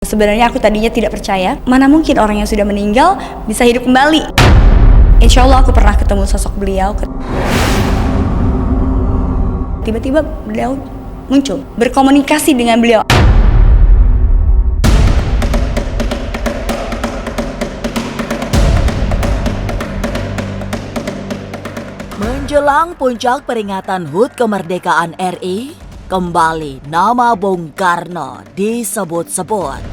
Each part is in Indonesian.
Sebenarnya aku tadinya tidak percaya, mana mungkin orang yang sudah meninggal bisa hidup kembali. Insya Allah aku pernah ketemu sosok beliau. Tiba-tiba beliau muncul, berkomunikasi dengan beliau. Menjelang puncak peringatan HUT kemerdekaan RI, kembali nama Bung Karno disebut-sebut.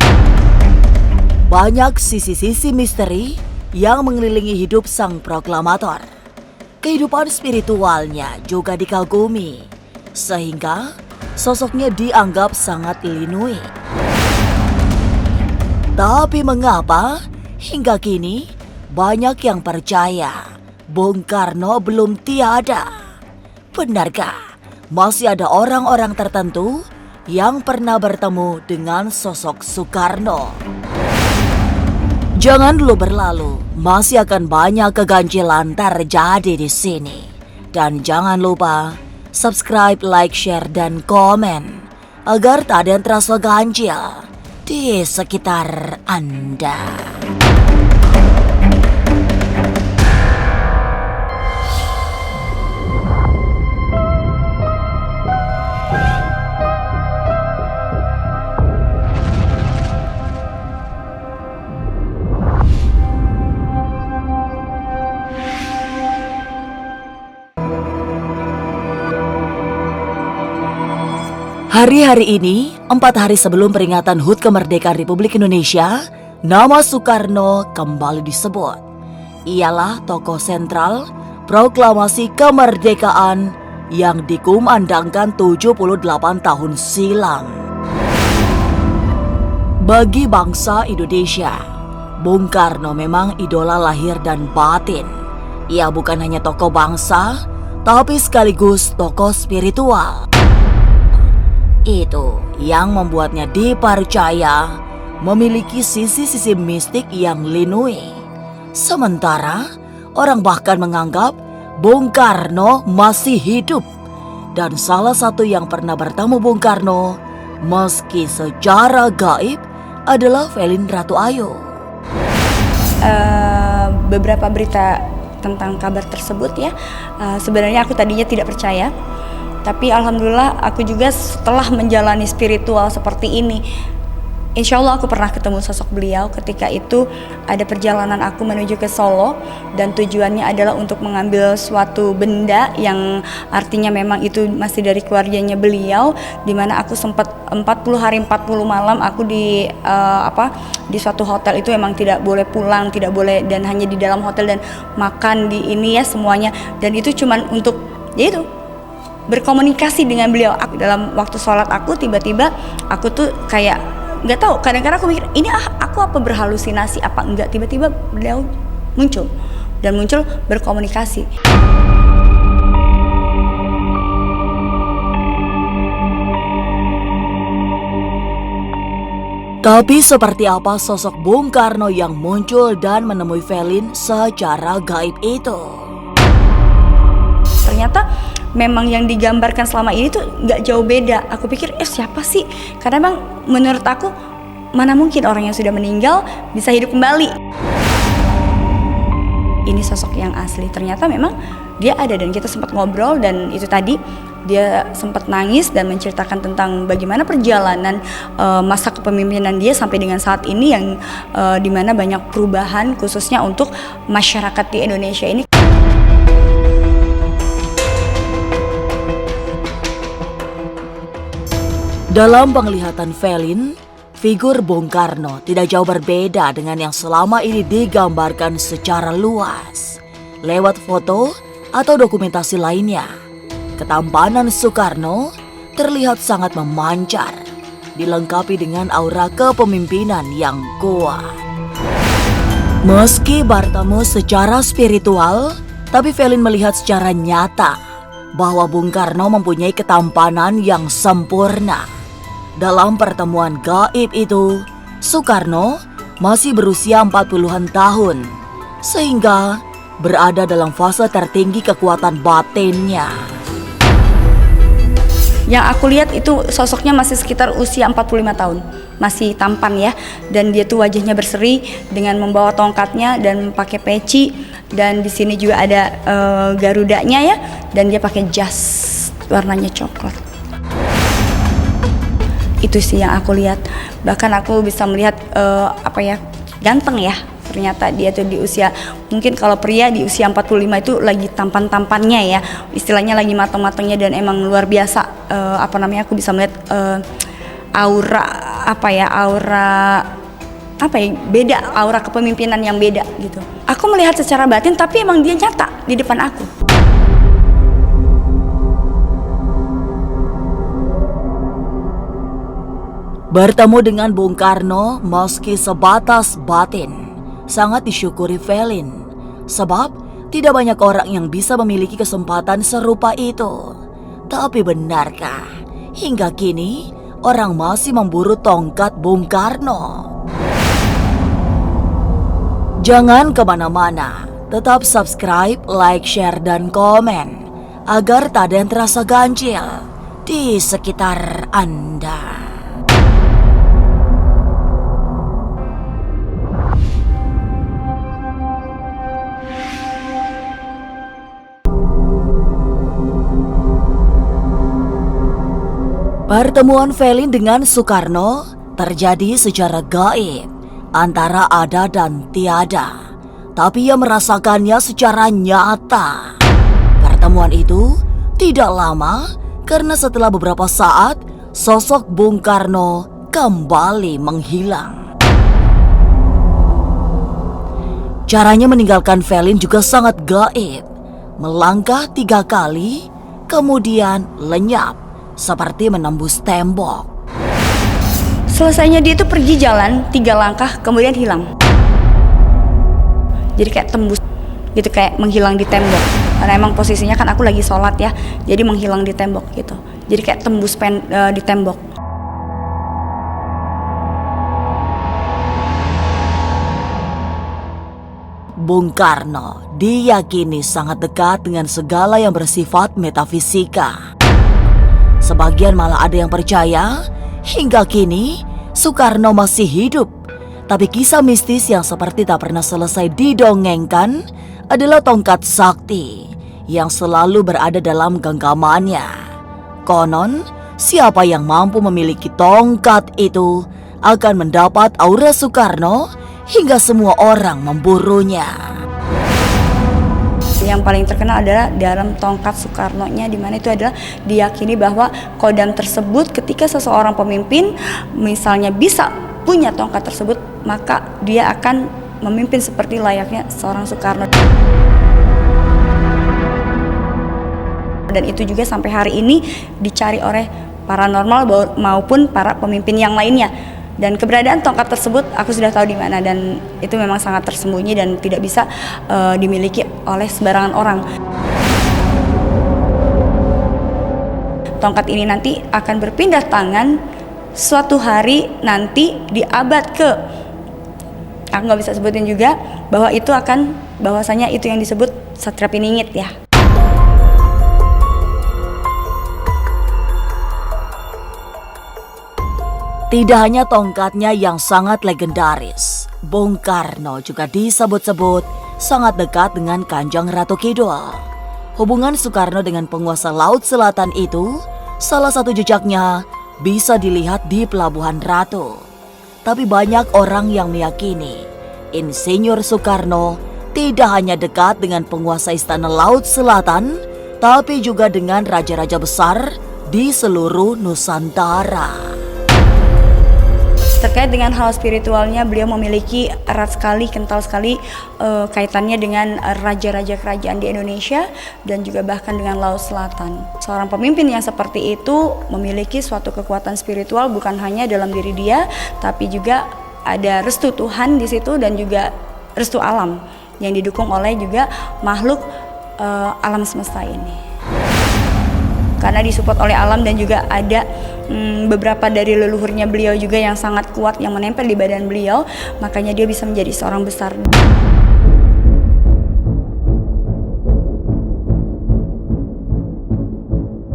Banyak sisi-sisi misteri yang mengelilingi hidup sang proklamator. Kehidupan spiritualnya juga dikagumi, sehingga sosoknya dianggap sangat linui. Tapi mengapa hingga kini banyak yang percaya Bung Karno belum tiada? Benarkah masih ada orang-orang tertentu yang pernah bertemu dengan sosok Soekarno? Jangan dulu berlalu, masih akan banyak keganjilan terjadi di sini. Dan jangan lupa subscribe, like, share, dan komen agar tak ada yang terasa ganjil di sekitar Anda. Hari-hari ini, 4 hari sebelum peringatan HUT kemerdekaan Republik Indonesia, nama Soekarno kembali disebut. Ialah tokoh sentral proklamasi kemerdekaan yang dikumandangkan 78 tahun silam. Bagi bangsa Indonesia, Bung Karno memang idola lahir dan batin. Ia bukan hanya tokoh bangsa, tapi sekaligus tokoh spiritual. Itu yang membuatnya dipercaya memiliki sisi-sisi mistik yang linui. Sementara orang bahkan menganggap Bung Karno masih hidup. Dan salah satu yang pernah bertemu Bung Karno meski secara gaib adalah Velin Ratu Ayu. Beberapa berita tentang kabar tersebut ya, sebenarnya aku tadinya tidak percaya. Tapi alhamdulillah aku juga setelah menjalani spiritual seperti ini, insya Allah aku pernah ketemu sosok beliau. Ketika itu ada perjalanan aku menuju ke Solo dan tujuannya adalah untuk mengambil suatu benda yang artinya memang itu masih dari keluarganya beliau, dimana aku sempat 40 hari 40 malam aku di suatu hotel itu emang tidak boleh pulang, tidak boleh, dan hanya di dalam hotel dan makan di ini ya semuanya, dan itu cuman untuk ya itu berkomunikasi dengan beliau. Aku dalam waktu sholat aku tiba-tiba aku tuh kayak nggak tahu, kadang-kadang aku mikir ini aku apa berhalusinasi apa enggak, tiba-tiba beliau muncul dan muncul berkomunikasi. Tapi seperti apa sosok Bung Karno yang muncul dan menemui Velin secara gaib itu? Ternyata memang yang digambarkan selama ini tuh nggak jauh beda. Aku pikir siapa sih? Karena memang menurut aku mana mungkin orang yang sudah meninggal bisa hidup kembali. Ini sosok yang asli. Ternyata memang dia ada dan kita sempat ngobrol, dan itu tadi dia sempat nangis dan menceritakan tentang bagaimana perjalanan masa kepemimpinan dia sampai dengan saat ini yang dimana banyak perubahan khususnya untuk masyarakat di Indonesia ini. Dalam penglihatan Velin, figur Bung Karno tidak jauh berbeda dengan yang selama ini digambarkan secara luas. Lewat foto atau dokumentasi lainnya, ketampanan Soekarno terlihat sangat memancar, dilengkapi dengan aura kepemimpinan yang kuat. Meski bertemu secara spiritual, tapi Velin melihat secara nyata bahwa Bung Karno mempunyai ketampanan yang sempurna. Dalam pertemuan gaib itu, Soekarno masih berusia 40-an tahun, sehingga berada dalam fase tertinggi kekuatan batinnya. Yang aku lihat itu sosoknya masih sekitar usia 45 tahun. masih tampan ya, dan dia tuh wajahnya berseri dengan membawa tongkatnya dan pakai peci, dan di sini juga ada garudanya ya, dan dia pakai jas warnanya coklat. Itu sih yang aku lihat. Bahkan aku bisa melihat ganteng ya. Ternyata dia tuh di usia, mungkin kalau pria di usia 45 itu lagi tampan-tampannya ya, istilahnya lagi matang-matangnya, dan emang luar biasa. Aku bisa melihat beda, aura kepemimpinan yang beda gitu. Aku melihat secara batin, tapi emang dia nyata di depan aku. Bertemu dengan Bung Karno meski sebatas batin sangat disyukuri Velin, sebab tidak banyak orang yang bisa memiliki kesempatan serupa itu. Tapi benarkah hingga kini orang masih memburu tongkat Bung Karno? Jangan kemana-mana, tetap subscribe, like, share, dan komen agar tak ada yang terasa ganjil di sekitar Anda. Pertemuan Velin dengan Soekarno terjadi secara gaib, antara ada dan tiada, tapi ia merasakannya secara nyata. Pertemuan itu tidak lama karena setelah beberapa saat sosok Bung Karno kembali menghilang. Caranya meninggalkan Velin juga sangat gaib, melangkah 3 kali kemudian lenyap seperti menembus tembok. Selesainya dia itu pergi jalan 3 langkah kemudian hilang. Jadi kayak tembus gitu, kayak menghilang di tembok. Karena emang posisinya kan aku lagi sholat ya, jadi menghilang di tembok gitu. Jadi kayak tembus di tembok. Bung Karno diyakini sangat dekat dengan segala yang bersifat metafisika. Sebagian malah ada yang percaya hingga kini Soekarno masih hidup. Tapi kisah mistis yang seperti tak pernah selesai didongengkan adalah tongkat sakti yang selalu berada dalam genggamannya. Konon, siapa yang mampu memiliki tongkat itu akan mendapat aura Soekarno hingga semua orang memburunya. Yang paling terkenal adalah dalam tongkat Soekarno-nya, di mana itu adalah diyakini bahwa kodam tersebut ketika seseorang pemimpin misalnya bisa punya tongkat tersebut, maka dia akan memimpin seperti layaknya seorang Soekarno. Dan itu juga sampai hari ini dicari oleh paranormal maupun para pemimpin yang lainnya. Dan keberadaan tongkat tersebut aku sudah tahu di mana, dan itu memang sangat tersembunyi dan tidak bisa dimiliki oleh sembarangan orang. Tongkat ini nanti akan berpindah tangan suatu hari nanti di abad aku nggak bisa sebutin juga bahwasanya itu yang disebut Satria Piningit ya. Tidak hanya tongkatnya yang sangat legendaris, Bung Karno juga disebut-sebut sangat dekat dengan Kanjeng Ratu Kidul. Hubungan Soekarno dengan penguasa Laut Selatan itu salah satu jejaknya bisa dilihat di Pelabuhan Ratu. Tapi banyak orang yang meyakini Insinyur Soekarno tidak hanya dekat dengan penguasa Istana Laut Selatan, tapi juga dengan raja-raja besar di seluruh Nusantara. Terkait dengan hal spiritualnya, beliau memiliki erat sekali, kental sekali kaitannya dengan raja-raja kerajaan di Indonesia dan juga bahkan dengan Laut Selatan. Seorang pemimpin yang seperti itu memiliki suatu kekuatan spiritual bukan hanya dalam diri dia, tapi juga ada restu Tuhan di situ dan juga restu alam yang didukung oleh juga makhluk alam semesta ini. Karena disupport oleh alam dan juga ada beberapa dari leluhurnya beliau juga yang sangat kuat yang menempel di badan beliau, makanya dia bisa menjadi seorang besar.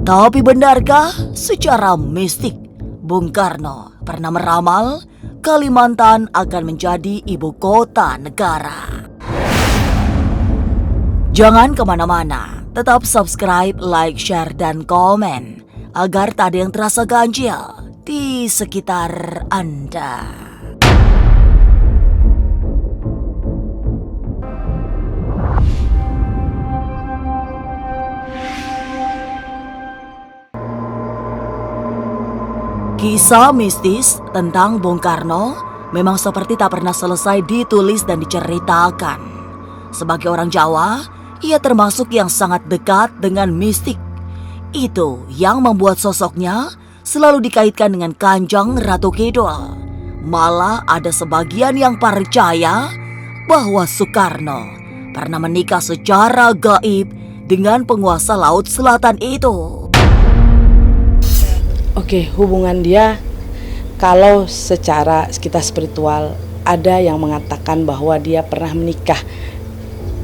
Tapi benarkah secara mistik Bung Karno pernah meramal Kalimantan akan menjadi ibu kota negara. Jangan kemana-mana, tetap subscribe, like, share, dan komen agar tak ada yang terasa ganjil di sekitar Anda. Kisah mistis tentang Bung Karno memang seperti tak pernah selesai ditulis dan diceritakan. Sebagai orang Jawa, ia termasuk yang sangat dekat dengan mistik. Itu yang membuat sosoknya selalu dikaitkan dengan Kanjeng Ratu Kidul. Malah ada sebagian yang percaya bahwa Soekarno pernah menikah secara gaib dengan penguasa Laut Selatan itu. Oke, hubungan dia kalau secara kita spiritual ada yang mengatakan bahwa dia pernah menikah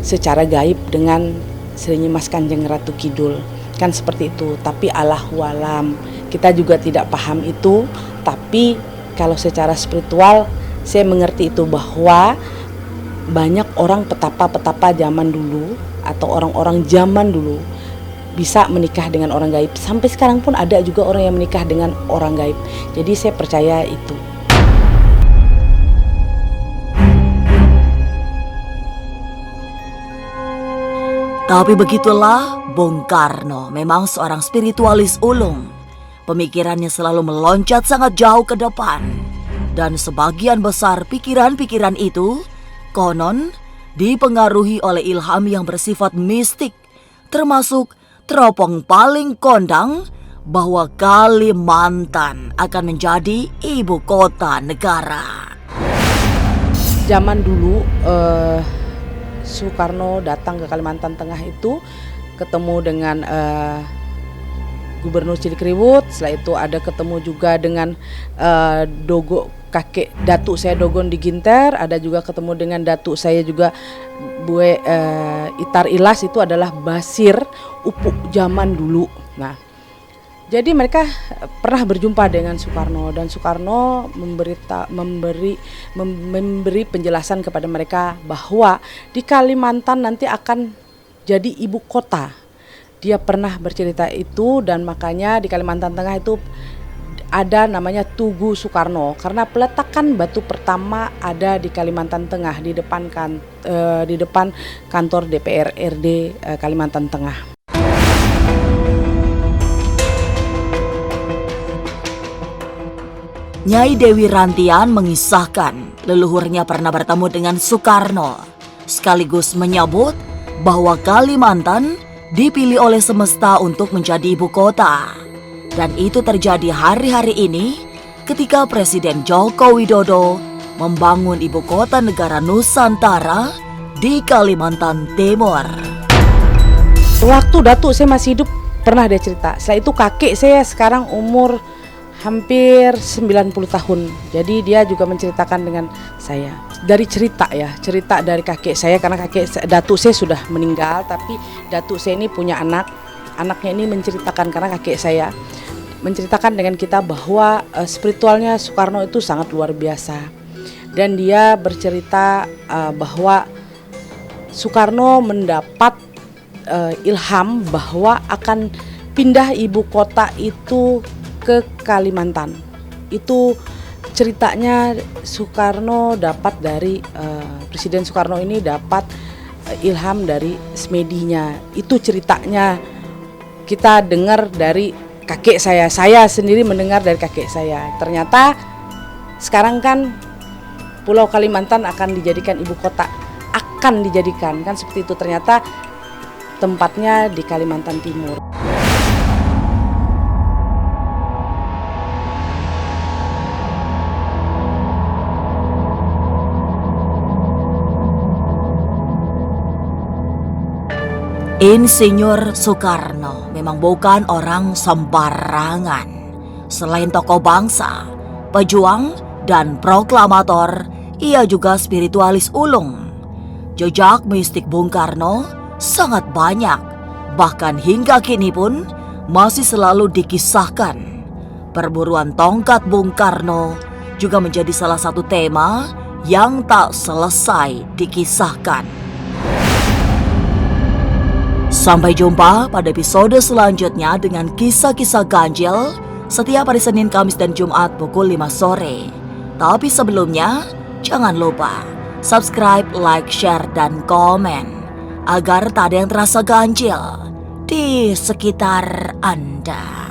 secara gaib dengan Sri Nyimas Kanjeng Ratu Kidul. Kan seperti itu, tapi Allahu alam. Kita juga tidak paham itu, tapi kalau secara spiritual saya mengerti itu bahwa banyak orang petapa-petapa zaman dulu atau orang-orang zaman dulu bisa menikah dengan orang gaib. Sampai sekarang pun ada juga orang yang menikah dengan orang gaib. Jadi saya percaya itu. Tapi begitulah, Bung Karno memang seorang spiritualis ulung. Pemikirannya selalu meloncat sangat jauh ke depan. Dan sebagian besar pikiran-pikiran itu konon dipengaruhi oleh ilham yang bersifat mistik, termasuk teropong paling kondang bahwa Kalimantan akan menjadi ibu kota negara. Zaman dulu Soekarno datang ke Kalimantan Tengah itu ketemu dengan Gubernur Cilikriwut. Setelah itu ada ketemu juga dengan Dogo, kakek datuk saya Dogon di Ginter. Ada juga ketemu dengan datuk saya juga Bue Itar Ilas, itu adalah basir upuk zaman dulu. Nah, jadi mereka pernah berjumpa dengan Soekarno dan Soekarno memberi penjelasan kepada mereka bahwa di Kalimantan nanti akan jadi ibu kota. Dia pernah bercerita itu, dan makanya di Kalimantan Tengah itu ada namanya Tugu Soekarno karena peletakan batu pertama ada di Kalimantan Tengah di depan kantor DPR RD Kalimantan Tengah. Nyai Dewi Rantian mengisahkan leluhurnya pernah bertemu dengan Soekarno, sekaligus menyebut bahwa Kalimantan dipilih oleh semesta untuk menjadi ibu kota. Dan itu terjadi hari-hari ini ketika Presiden Joko Widodo membangun ibu kota negara Nusantara di Kalimantan Timur. Waktu datuk saya masih hidup pernah dia cerita. Setelah itu kakek saya sekarang umur hampir 90 tahun. Jadi dia juga menceritakan dengan saya. Dari cerita dari kakek saya, karena datuk saya sudah meninggal, tapi datuk saya ini punya anak. Anaknya ini menceritakan, karena kakek saya menceritakan dengan kita bahwa spiritualnya Soekarno itu sangat luar biasa. Dan dia bercerita bahwa Soekarno mendapat ilham bahwa akan pindah ibu kota itu ke Kalimantan. Itu ceritanya Soekarno dapat dari Presiden Soekarno ini dapat ilham dari semedinya. Itu ceritanya kita dengar dari kakek saya sendiri mendengar dari kakek saya. Ternyata sekarang kan Pulau Kalimantan akan dijadikan ibu kota, akan dijadikan kan seperti itu. Ternyata tempatnya di Kalimantan Timur. Insinyur Soekarno memang bukan orang sembarangan. Selain tokoh bangsa, pejuang, dan proklamator, ia juga spiritualis ulung. Jejak mistik Bung Karno sangat banyak, bahkan hingga kini pun masih selalu dikisahkan. perburuan tongkat Bung Karno juga menjadi salah satu tema yang tak selesai dikisahkan. Sampai jumpa pada episode selanjutnya dengan kisah-kisah ganjil setiap hari Senin, Kamis, dan Jumat pukul 5 sore. Tapi sebelumnya, jangan lupa subscribe, like, share, dan komen agar tak ada yang terasa ganjil di sekitar Anda.